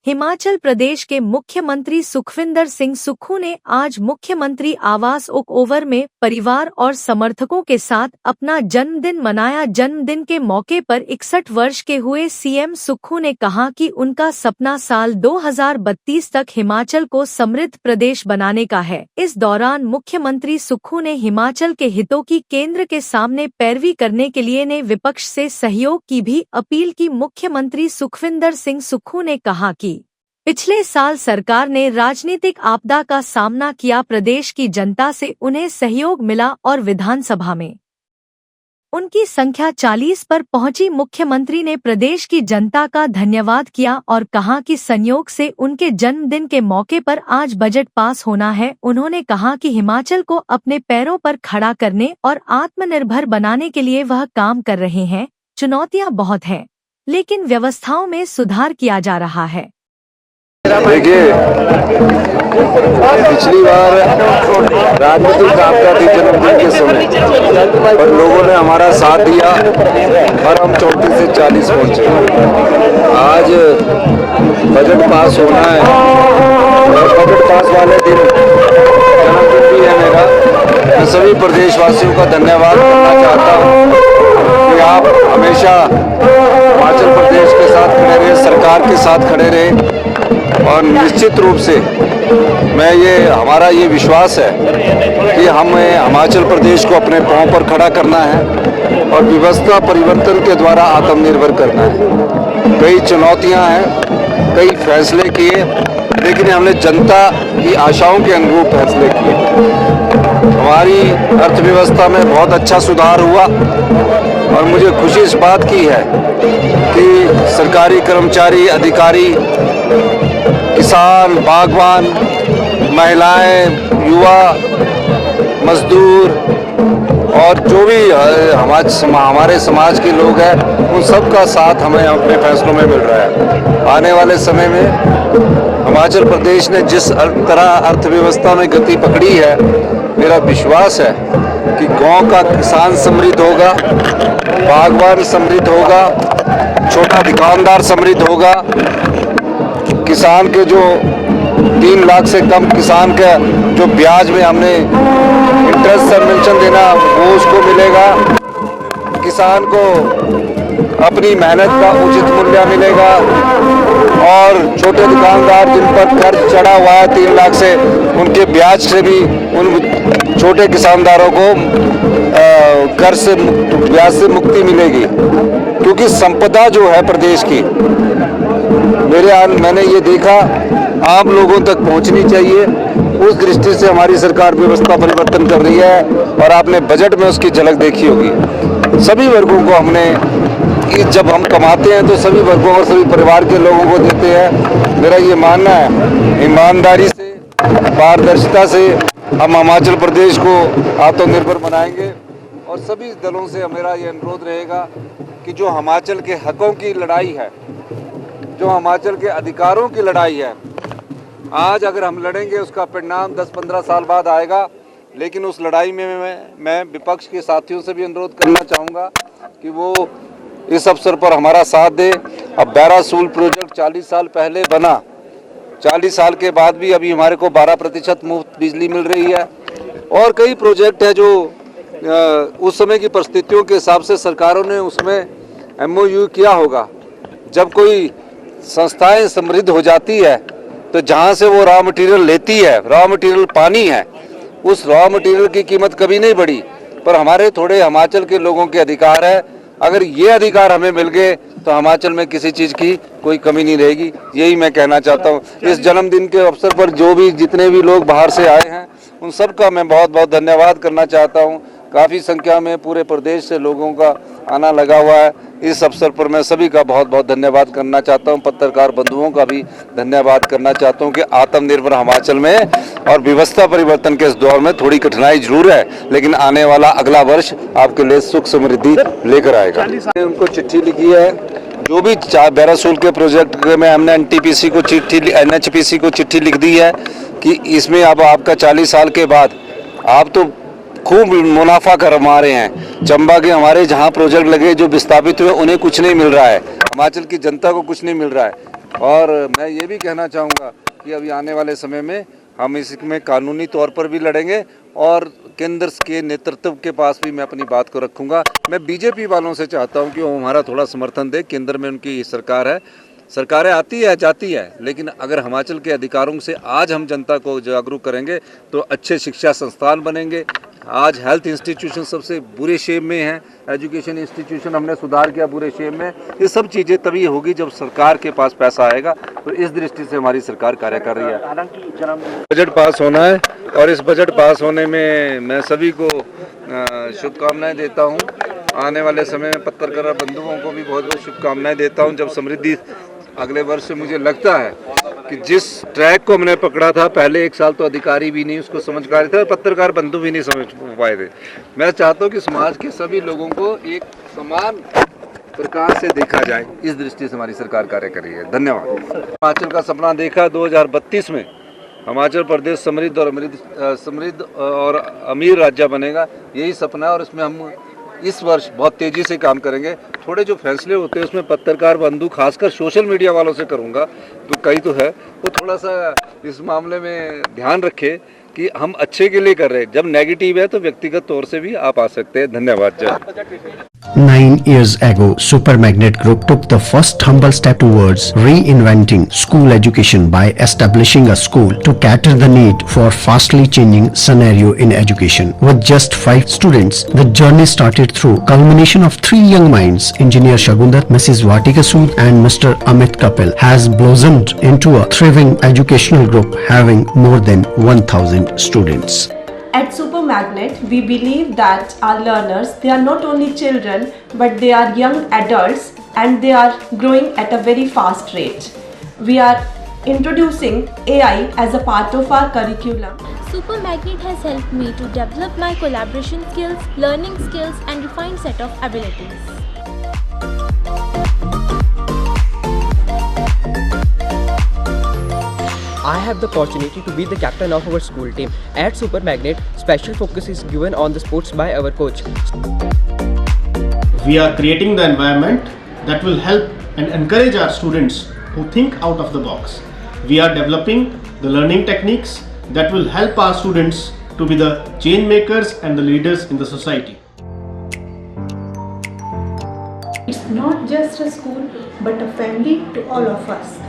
हिमाचल प्रदेश के मुख्यमंत्री सुखविंदर सिंह सुक्खू ने आज मुख्यमंत्री आवास ओक ओवर में परिवार और समर्थकों के साथ अपना जन्मदिन मनाया। जन्मदिन के मौके पर 61 वर्ष के हुए सीएम सुक्खू ने कहा कि उनका सपना साल 2032 तक हिमाचल को समृद्ध प्रदेश बनाने का है। इस दौरान मुख्यमंत्री सुक्खू ने हिमाचल के हितों की केंद्र के सामने पैरवी करने के लिए ने विपक्ष से सहयोग की भी अपील की। मुख्यमंत्री सुखविंदर सिंह सुक्खू ने कहा कि पिछले साल सरकार ने राजनीतिक आपदा का सामना किया, प्रदेश की जनता से उन्हें सहयोग मिला और विधानसभा में उनकी संख्या 40 पर पहुंची। मुख्यमंत्री ने प्रदेश की जनता का धन्यवाद किया और कहा कि संयोग से उनके जन्मदिन के मौके पर आज बजट पास होना है। उन्होंने कहा कि हिमाचल को अपने पैरों पर खड़ा करने और आत्मनिर्भर बनाने के लिए वह काम कर रहे हैं। चुनौतियां बहुत हैं, लेकिन व्यवस्थाओं में सुधार किया जा रहा है। देखिए, पिछली बार राजनीतिक आपदा थी जन्मदिन के समय, और लोगों ने हमारा साथ दिया और हम 34 से 40 पहुंचे। आज बजट पास होना है और बजट पास वाले दिन जन्मदिन भी है मेरा। मैं सभी प्रदेशवासियों का धन्यवाद करना चाहता हूँ कि आप हमेशा हिमाचल प्रदेश के साथ खड़े रहे, सरकार के साथ खड़े रहे। और निश्चित रूप से हमारा ये विश्वास है कि हमें हिमाचल प्रदेश को अपने पांव पर खड़ा करना है और व्यवस्था परिवर्तन के द्वारा आत्मनिर्भर करना है। कई चुनौतियां हैं, कई फैसले किए, लेकिन हमने जनता की आशाओं के अनुरूप फैसले किए। हमारी अर्थव्यवस्था में बहुत अच्छा सुधार हुआ और मुझे खुशी इस बात की है कि सरकारी कर्मचारी, अधिकारी, किसान, बागवान, महिलाएं, युवा, मजदूर और जो भी हमारे समाज के लोग हैं, उन सब का साथ हमें अपने फैसलों में मिल रहा है। आने वाले समय में हिमाचल प्रदेश ने जिस तरह अर्थव्यवस्था में गति पकड़ी है, मेरा विश्वास है कि गांव का किसान समृद्ध होगा, बागवान समृद्ध होगा, छोटा दुकानदार समृद्ध होगा, किसान के जो 3 लाख से कम किसान का जो ब्याज में हमने इंटरेस्ट सबवेंशन देना वो उसको मिलेगा, किसान को अपनी मेहनत का उचित मूल्य मिलेगा और छोटे दुकानदार जिन पर कर्ज चढ़ा हुआ है 3 लाख से, उनके ब्याज से भी उन छोटे किसानदारों को कर्ज से ब्याज से मुक्ति मिलेगी। क्योंकि संपदा जो है प्रदेश की, मैंने ये देखा आम लोगों तक पहुंचनी चाहिए। उस दृष्टि से हमारी सरकार व्यवस्था परिवर्तन कर रही है और आपने बजट में उसकी झलक देखी होगी। सभी वर्गों को हमने, जब हम कमाते हैं तो सभी वर्गों और सभी परिवार के लोगों को देते हैं। मेरा ये मानना है ईमानदारी से, पारदर्शिता से हम हिमाचल प्रदेश को आत्मनिर्भर बनाएंगे। और सभी दलों से मेरा ये अनुरोध रहेगा कि जो हिमाचल के हकों की लड़ाई है, जो हिमाचल के अधिकारों की लड़ाई है, आज अगर हम लड़ेंगे उसका परिणाम 10-15 साल बाद आएगा। लेकिन उस लड़ाई में मैं विपक्ष के साथियों से भी अनुरोध करना चाहूँगा कि वो इस अवसर पर हमारा साथ दे। अब बैरासूल प्रोजेक्ट 40 साल पहले बना, 40 साल के बाद भी अभी हमारे को 12% मुफ्त बिजली मिल रही है। और कई प्रोजेक्ट है जो उस समय की परिस्थितियों के हिसाब से सरकारों ने उसमें MOU किया होगा। जब कोई संस्थाएं समृद्ध हो जाती है तो जहां से वो रॉ मटेरियल लेती है, रॉ मटेरियल पानी है, उस रॉ मटेरियल की कीमत कभी नहीं बढ़ी। पर हमारे थोड़े हिमाचल के लोगों के अधिकार है, अगर ये अधिकार हमें मिल गए तो हिमाचल में किसी चीज़ की कोई कमी नहीं रहेगी। यही मैं कहना चाहता हूँ। इस जन्मदिन के अवसर पर जितने भी लोग बाहर से आए हैं, उन सब का मैं बहुत बहुत धन्यवाद करना चाहता हूँ। काफ़ी संख्या में पूरे प्रदेश से लोगों का आना लगा हुआ है। इस अवसर पर मैं सभी का बहुत बहुत धन्यवाद करना चाहता हूं। पत्रकार बंधुओं का भी धन्यवाद करना चाहता हूं कि आत्मनिर्भर हिमाचल में और व्यवस्था परिवर्तन के इस दौर में थोड़ी कठिनाई जरूर है, लेकिन आने वाला अगला वर्ष आपके लिए सुख समृद्धि लेकर आएगा। उनको चिट्ठी लिखी है, जो भी बैरासूल के प्रोजेक्ट में हमने NHPC को चिट्ठी लिख दी है कि इसमें अब आपका 40 साल के बाद आप तो खूब मुनाफा कमा रहे हैं। चंबा के हमारे जहां प्रोजेक्ट लगे जो विस्थापित हुए उन्हें कुछ नहीं मिल रहा है, हिमाचल की जनता को कुछ नहीं मिल रहा है। और मैं ये भी कहना चाहूँगा कि अभी आने वाले समय में हम इसमें कानूनी तौर पर भी लड़ेंगे और केंद्र के नेतृत्व के पास भी मैं अपनी बात को रखूँगा। मैं बीजेपी वालों से चाहता हूँ कि वो हमारा थोड़ा समर्थन दे। केंद्र में उनकी सरकार है, सरकारें आती है जाती है, लेकिन अगर हिमाचल के अधिकारों से आज हम जनता को जागरूक करेंगे तो अच्छे शिक्षा संस्थान बनेंगे। आज हेल्थ इंस्टीट्यूशन सबसे बुरे शेप में है, एजुकेशन इंस्टीट्यूशन हमने सुधार किया बुरे शेप में। ये सब चीज़ें तभी होगी जब सरकार के पास पैसा आएगा, तो इस दृष्टि से हमारी सरकार कार्य कर रही है। बजट पास होना है और इस बजट पास होने में मैं सभी को शुभकामनाएं देता हूं। आने वाले समय में पत्रकार बंधुओं को भी बहुत बहुत शुभकामनाएं देता हूं। जब समृद्धि अगले वर्ष से मुझे लगता है कि जिस ट्रैक को हमने पकड़ा था, पहले एक साल तो अधिकारी भी नहीं उसको समझ पा रहे थे और पत्रकार बंधु भी नहीं समझ पाए थे। मैं चाहता हूं कि समाज के सभी लोगों को एक समान प्रकार से देखा जाए, इस दृष्टि से हमारी सरकार कार्य कर रही है। धन्यवाद। हिमाचल का सपना देखा 2032 में हिमाचल प्रदेश समृद्ध और अमीर राज्य बनेगा, यही सपना है और इसमें हम इस वर्ष बहुत तेज़ी से काम करेंगे। थोड़े जो फैसले होते हैं उसमें पत्रकार बंधु खासकर सोशल मीडिया वालों से करूंगा, तो कई तो है वो थोड़ा सा इस मामले में ध्यान रखे कि हम अच्छे के लिए कर रहे हैं। जब नेगेटिव है तो व्यक्तिगत तौर से भी आप आ सकते हैं। धन्यवाद। जय। 9 years ago, Super Magnet Group took the first humble step towards reinventing school education by establishing a school to cater the need for fastly changing scenario in education. With just 5 students, the journey started through culmination of 3 young minds, Engineer Shagundar, Mrs. Vatika Sood and Mr. Amit Kapil, has blossomed into a thriving educational group having more than 1,000 students. At Super Magnet, we believe that our learners, they are not only children, but they are young adults and they are growing at a very fast rate. We are introducing AI as a part of our curriculum. Super Magnet has helped me to develop my collaboration skills, learning skills and refined set of abilities. I have the opportunity to be the captain of our school team. At Super Magnet, special focus is given on the sports by our coach. We are creating the environment that will help and encourage our students who think out of the box. We are developing the learning techniques that will help our students to be the change makers and the leaders in the society. It's not just a school, but a family to all of us.